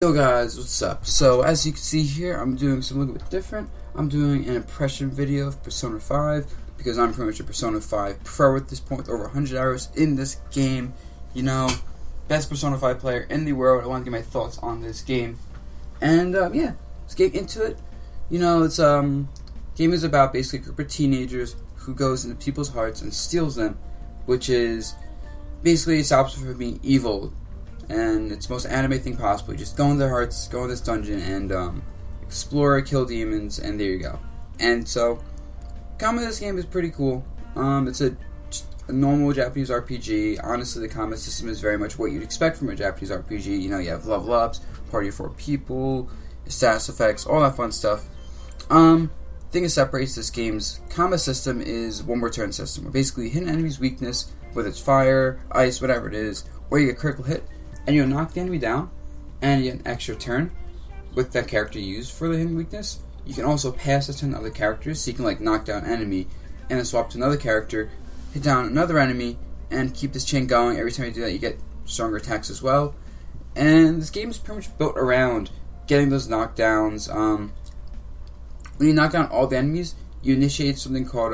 Yo guys, what's up? So as you can see here, I'm doing something a little bit different. I'm doing an impression video of Persona 5 because I'm pretty much a Persona 5 pro at this point with over 100 hours in this game. You know, best Persona 5 player in the world. I want to get my thoughts on this game. And yeah, let's get into it. You know, it's game is about basically a group of teenagers who goes into people's hearts and steals them, which is basically it's opposite from being evil. And it's the most anime thing possible. You just go into their hearts, go in this dungeon, and explore, kill demons, and there you go. And so, combat of this game is pretty cool. It's a normal Japanese RPG. Honestly, the combat system is very much what you'd expect from a Japanese RPG. You know, you have level ups, party of 4 people, status effects, all that fun stuff. Thing that separates this game's combat system is one-more turn system, where basically hit an enemy's weakness, whether it's fire, ice, whatever it is, or you get a critical hit, and you'll knock the enemy down, and you get an extra turn with that character you use for the hidden weakness. You can also pass the turn to other characters, so you can like knock down an enemy, and then swap to another character, hit down another enemy, and keep this chain going. Every time you do that, you get stronger attacks as well. And this game is pretty much built around getting those knockdowns. When you knock down all the enemies, you initiate something called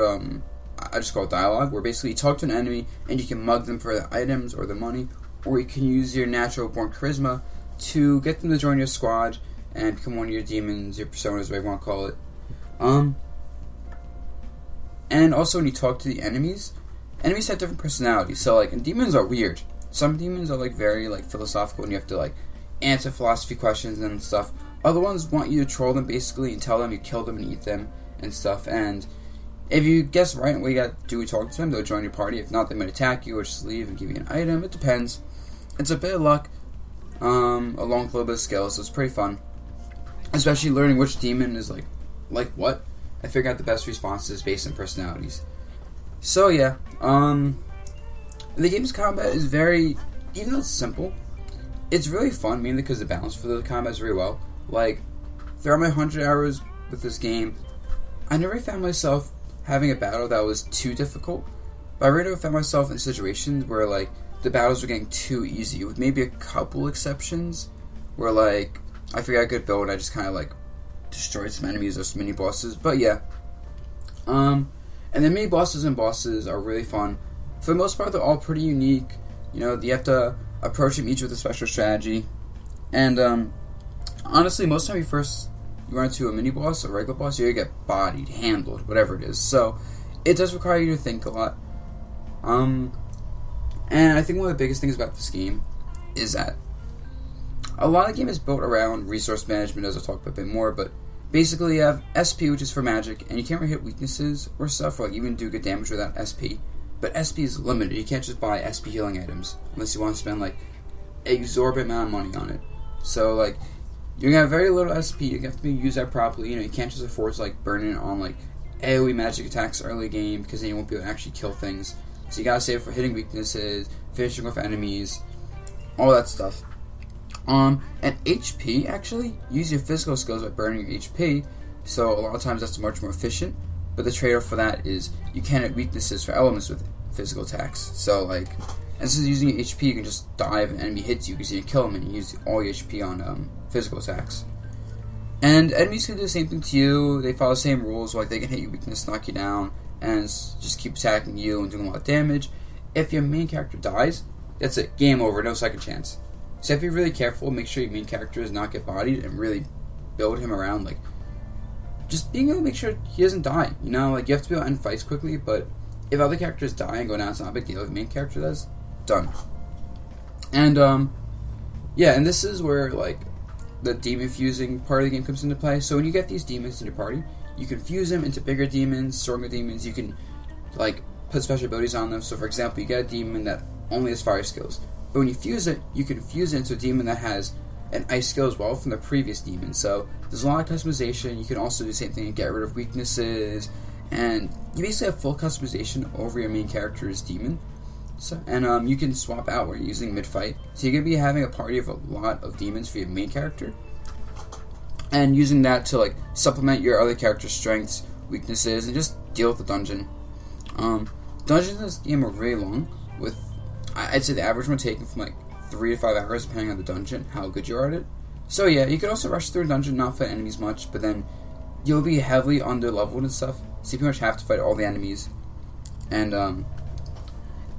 I just call it dialogue, where basically you talk to an enemy, and you can mug them for the items or the money, or you can use your natural born charisma to get them to join your squad and become one of your demons, your personas, whatever you want to call it. And also when you talk to the enemies have different personalities. So like, and demons are weird. Some demons are like very like philosophical, and you have to like answer philosophy questions and stuff. Other ones want you to troll them basically and tell them you killed them and eat them and stuff. And if you guess right what you got to do with talking to them, they'll join your party. If not, they might attack you or just leave and give you an item. It depends. It's a bit of luck, along with a little bit of skill, so it's pretty fun. Especially learning which demon is like what, and figuring out the best responses based on personalities. So yeah, the game's combat is very, even though it's simple, it's really fun, mainly because the balance for the combat is very well. Like, throughout my 100 hours with this game, I never found myself having a battle that was too difficult, but I really never found myself in situations where like the battles were getting too easy, with maybe a couple exceptions where like I figured out a good build and I just kind of like destroyed some enemies or some mini bosses. But yeah, and the mini bosses and bosses are really fun. For the most part, they're all pretty unique. You know, you have to approach them each with a special strategy. And honestly, most time you run into a mini boss or regular boss, you're gonna get bodied, handled, whatever it is. So it does require you to think a lot. And I think one of the biggest things about this game is that a lot of the game is built around resource management, as I'll talk about a bit more, but basically you have SP, which is for magic, and you can't really hit weaknesses or stuff, or like even do good damage without SP. But SP is limited. You can't just buy SP healing items unless you want to spend like exorbitant amount of money on it. So like, you're gonna have very little SP, you have to use that properly. You know, you can't just afford to like burn it on like AoE magic attacks early game, because then you won't be able to actually kill things. So you gotta save it for hitting weaknesses, finishing off enemies, all that stuff. And HP, actually, use your physical skills by burning your HP, so a lot of times that's much more efficient, but the trade-off for that is you can't hit weaknesses for elements with physical attacks. So like, instead of using your HP, you can just dive and an enemy hits you because you can kill them, and you use all your HP on physical attacks. And enemies can do the same thing to you. They follow the same rules, like they can hit your weakness, knock you down, and just keep attacking you and doing a lot of damage. If your main character dies, that's it, game over, no second chance. So if you're really careful, make sure your main character does not get bodied, and really build him around, like, just being able to make sure he doesn't die, you know? Like, you have to be able to end fights quickly, but if other characters die and go down, it's not a big deal. If the main character does, done. And, yeah, and this is where, like, the demon fusing part of the game comes into play. So when you get these demons in your party, you can fuse them into bigger demons, stronger demons. You can, like, put special abilities on them. So, for example, you get a demon that only has fire skills. But when you fuse it, you can fuse it into a demon that has an ice skill as well from the previous demon. So, there's a lot of customization. You can also do the same thing and get rid of weaknesses. And you basically have full customization over your main character's demon. So, and you can swap out where you're using mid-fight. So, you're going to be having a party of a lot of demons for your main character, and using that to like supplement your other character's strengths, weaknesses, and just deal with the dungeon. Dungeons in this game are really long, with I'd say the average one taking from like 3 to 5 hours depending on the dungeon, how good you are at it. So yeah, you could also rush through a dungeon, not fight enemies much, but then you'll be heavily under-leveled and stuff, so you pretty much have to fight all the enemies. And,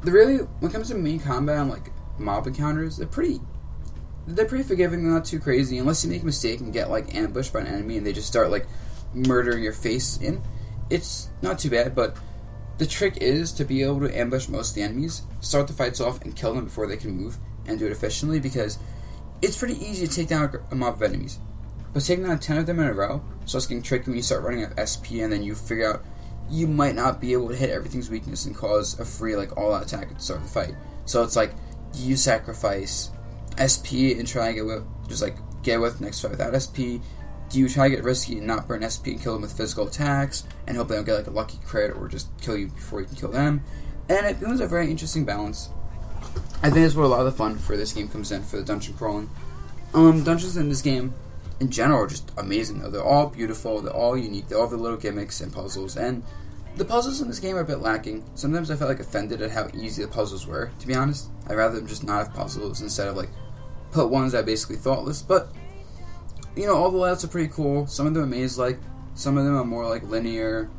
when it comes to main combat and, like, mob encounters, they're pretty forgiving, they're not too crazy, unless you make a mistake and get, like, ambushed by an enemy and they just start, like, murdering your face in. It's not too bad, but the trick is to be able to ambush most of the enemies, start the fights off, and kill them before they can move, and do it efficiently, because it's pretty easy to take down a mob of enemies. But taking down 10 of them in a row starts getting tricky when you start running out of SP, and then you figure out you might not be able to hit everything's weakness and cause a free, like, all-out attack at the start of the fight. So it's like, you sacrifice SP and try and get away with the next fight without SP? Do you try to get risky and not burn SP and kill them with physical attacks and hope they don't get, like, a lucky crit or just kill you before you can kill them? And it becomes a very interesting balance. I think that's where a lot of the fun for this game comes in, for the dungeon crawling. Dungeons in this game, in general, are just amazing, though. They're all beautiful, they're all unique, they all have the little gimmicks and puzzles, and the puzzles in this game are a bit lacking. Sometimes I felt, like, offended at how easy the puzzles were, to be honest. I'd rather them just not have puzzles instead of, like, put ones that are basically thoughtless, but you know, all the layouts are pretty cool. Some of them are maze-like, some of them are more like linear,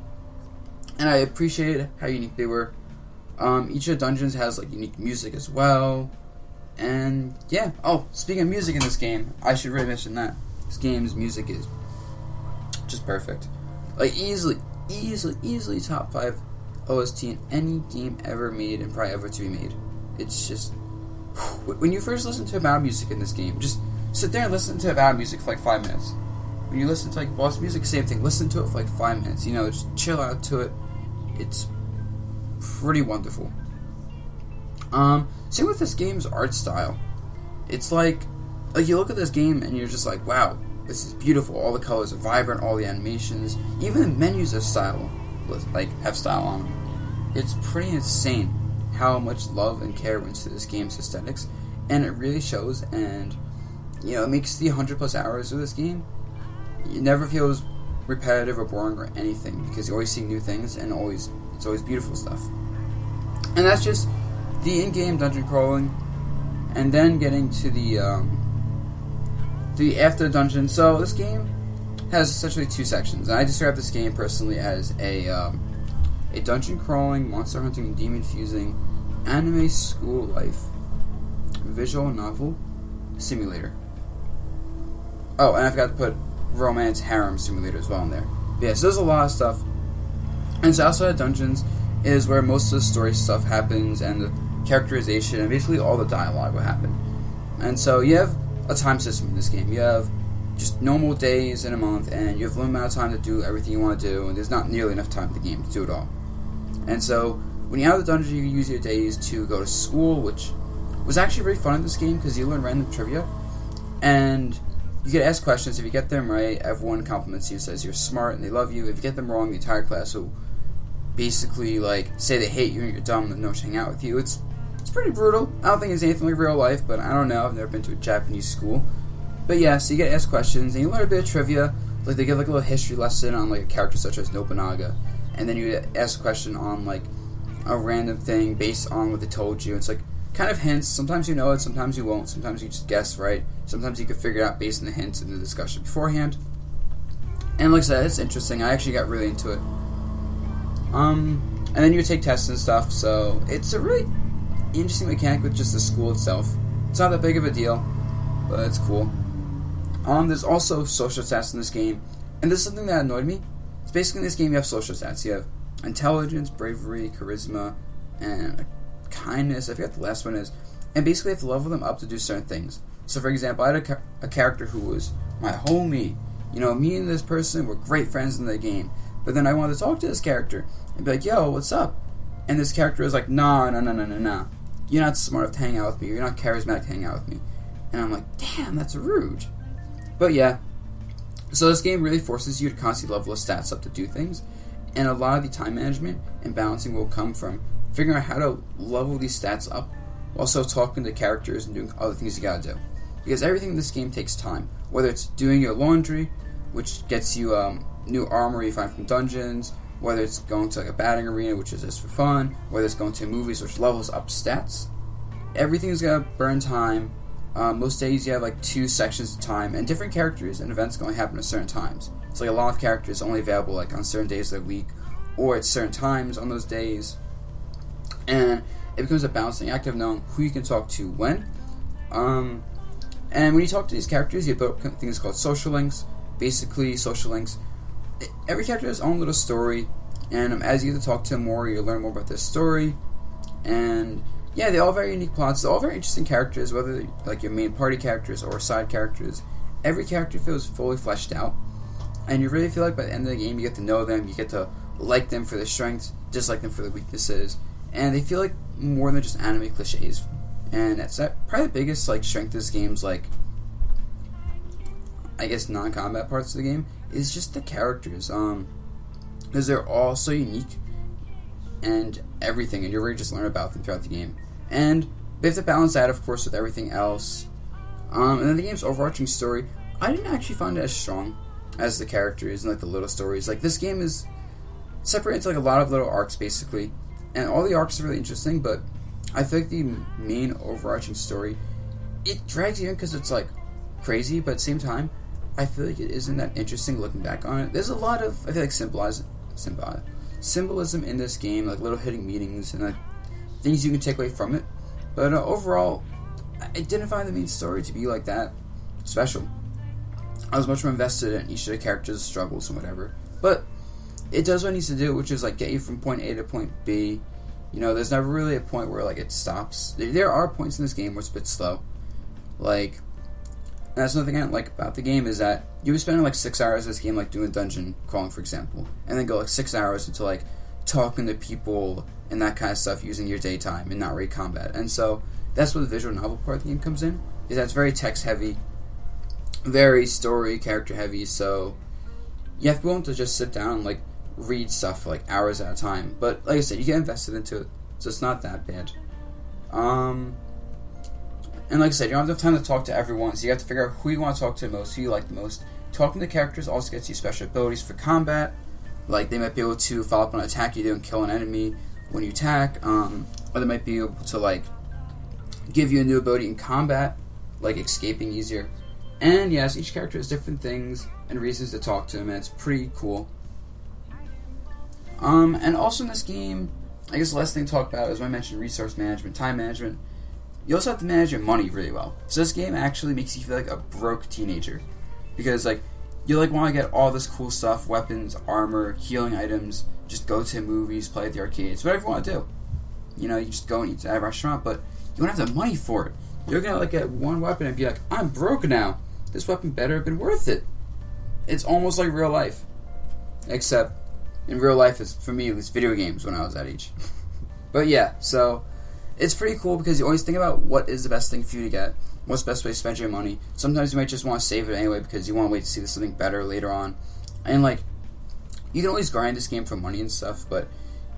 and I appreciated how unique they were. Each of the dungeons has like unique music as well, and yeah. Oh, speaking of music in this game, I should really mention that this game's music is just perfect. Like easily top 5 OST in any game ever made and probably ever to be made. It's just when you first listen to battle music in this game, just sit there and listen to battle music for like 5 minutes. When you listen to like boss music, same thing. Listen to it for like 5 minutes. You know, just chill out to it. It's pretty wonderful. Same with this game's art style. It's like you look at this game and you're just like, wow, this is beautiful. All the colors are vibrant. All the animations, even the menus are style, like have style on them. It's pretty insane how much love and care went into this game's aesthetics, and it really shows. And you know, it makes the 100+ hours of this game, it never feels repetitive or boring or anything, because you always see new things, and it's always beautiful stuff. And that's just the in-game dungeon crawling, and then getting to the after dungeon. So this game has essentially 2 sections, and I describe this game personally as a dungeon crawling, monster hunting, and demon fusing anime school life visual novel simulator. Oh, and I forgot to put romance harem simulator as well in there. But yeah, so there's a lot of stuff. And so outside of dungeons is where most of the story stuff happens, and the characterization, and basically all the dialogue will happen. And so you have a time system in this game. You have just normal days in a month, and you have a limited amount of time to do everything you want to do, and there's not nearly enough time in the game to do it all. And so when you're out of the dungeon, you use your days to go to school, which was actually very fun in this game, because you learn random trivia, and you get asked questions. If you get them right, everyone compliments you, says you're smart and they love you. If you get them wrong, the entire class will basically like say they hate you and you're dumb and no one should hang out with you. It's pretty brutal. I don't think it's anything like real life, but I don't know. I've never been to a Japanese school. But yeah, so you get asked questions and you learn a bit of trivia. Like they give like a little history lesson on like a character such as Nobunaga, and then you get asked a question on like a random thing based on what they told you. It's like kind of hints. Sometimes you know it, sometimes you won't. Sometimes you just guess right. Sometimes you can figure it out based on the hints in the discussion beforehand. And like I said, it's interesting. I actually got really into it. And then you take tests and stuff. So it's a really interesting mechanic with just the school itself. It's not that big of a deal, but it's cool. There's also social stats in this game, and this is something that annoyed me. It's basically in this game you have social stats. You have intelligence, bravery, charisma, and kindness. I forget what the last one is. And basically you have to level them up to do certain things. So for example, I had a character who was my homie. You know, me and this person were great friends in the game. But then I wanted to talk to this character and be like, yo, what's up? And this character was like, nah. You're not smart enough to hang out with me. You're not charismatic to hang out with me. And I'm like, damn, that's rude. But yeah. So this game really forces you to constantly level the stats up to do things. And a lot of the time management and balancing will come from figuring out how to level these stats up, while also talking to characters and doing other things you gotta do. Because everything in this game takes time. Whether it's doing your laundry, which gets you new armor you find from dungeons, whether it's going to like a batting arena, which is just for fun, whether it's going to movies, which levels up stats. Everything's gonna burn time. Most days you have like 2 sections of time, and different characters and events going to happen at certain times. It's like a lot of characters only available like on certain days of the week, or at certain times on those days. And it becomes a balancing act of knowing who you can talk to when. And when you talk to these characters, you build things called social links. Basically, social links, every character has its own little story, and as you get to talk to them more, you learn more about their story. And yeah, they all have very unique plots. They're all very interesting characters, whether like your main party characters or side characters. Every character feels fully fleshed out, and you really feel like by the end of the game, you get to know them, you get to like them for their strengths, dislike them for their weaknesses, and they feel like more than just anime cliches. And that's probably the biggest like strength of this game's like, I guess, non-combat parts of the game is just the characters, because they're all so unique and everything, and you really just learn about them throughout the game. And they have to balance that, of course, with everything else. And then the game's overarching story, I didn't actually find it as strong as the characters and like the little stories. Like, this game is separated into like a lot of little arcs, basically, and all the arcs are really interesting, but I feel like the main overarching story, it drags you in because it's like crazy, but at the same time, I feel like it isn't that interesting looking back on it. There's a lot of, I feel like, symbolism in this game, like little hidden meanings and like things you can take away from it. But overall, I didn't find the main story to be like that special. I was much more invested in each of the characters' struggles and whatever. But it does what it needs to do, which is like get you from point A to point B. You know, there's never really a point where like it stops. There are points in this game where it's a bit slow. Like, and that's another thing I don't like about the game, is that you would spend like 6 hours in this game, like doing dungeon crawling, for example, and then go like 6 hours into like talking to people and that kind of stuff using your daytime and not really combat. And so that's where the visual novel part of the game comes in, is that it's very text heavy, very story character heavy, so you have to be willing to just sit down and like read stuff for like hours at a time. But like I said, you get invested into it, so it's not that bad. And like I said, you don't have enough time to talk to everyone, so you have to figure out who you want to talk to the most, who you like the most. Talking to characters also gets you special abilities for combat. Like, they might be able to follow up on an attack you do and kill an enemy when you attack. Or they might be able to, like, give you a new ability in combat, like escaping easier. And yes, each character has different things and reasons to talk to them, and it's pretty cool. And also in this game, I guess the last thing to talk about is when I mentioned resource management, time management. You also have to manage your money really well. So this game actually makes you feel like a broke teenager, because like you like want to get all this cool stuff, weapons, armor, healing items, just go to movies, play at the arcades, whatever you want to do. You know, you just go and eat at a restaurant, but you don't have the money for it. You're gonna like get one weapon and be like, I'm broke now. This weapon better have been worth it. It's almost like real life, except in real life, it's, for me, it was video games when I was that age. But yeah, so it's pretty cool because you always think about what is the best thing for you to get, what's the best way to spend your money. Sometimes you might just want to save it anyway because you want to wait to see something better later on. And like, you can always grind this game for money and stuff, but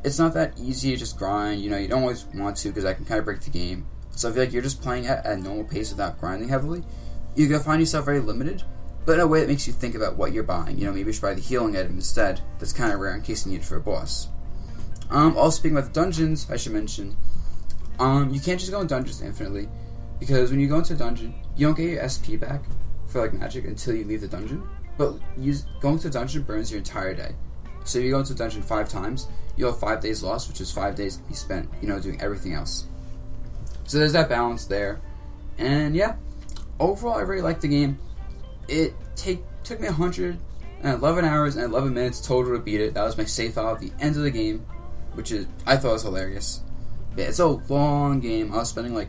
it's not that easy to just grind. You know, you don't always want to because that can kind of break the game. So I feel like you're just playing at a normal pace without grinding heavily. You're going to find yourself very limited, but in a way that makes you think about what you're buying. You know, maybe you should buy the healing item instead. That's kind of rare in case you need it for a boss. Also, speaking about the dungeons, I should mention, you can't just go in dungeons infinitely, because when you go into a dungeon, you don't get your SP back for like magic until you leave the dungeon. But going to a dungeon burns your entire day. So if you go into a dungeon 5 times, you'll have 5 days lost, which is 5 days to be spent, you know, doing everything else. So there's that balance there. And yeah, overall, I really liked the game. It took me 111 hours and 11 minutes total to beat it. That was my save file at the end of the game, which is, I thought was hilarious. Yeah, it's a long game. I was spending like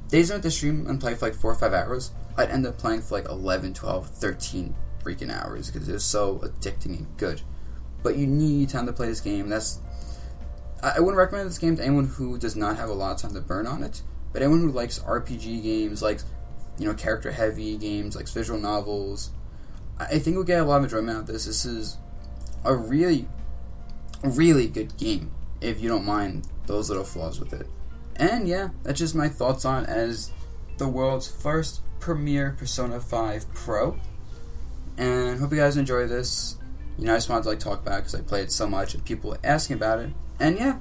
days on the stream and play for like 4 or 5 hours. I'd end up playing for like 11, 12, 13 freaking hours because it was so addicting and good. But you need time to play this game. I wouldn't recommend this game to anyone who does not have a lot of time to burn on it. But anyone who likes RPG games, likes, you know, character-heavy games, likes visual novels, I think we'll get a lot of enjoyment out of this. This is a really, really good game, if you don't mind those little flaws with it. And yeah, that's just my thoughts on it as the world's first premier Persona 5 Pro. And hope you guys enjoy this. You know, I just wanted to like talk about it because I played it so much and people were asking about it. And yeah,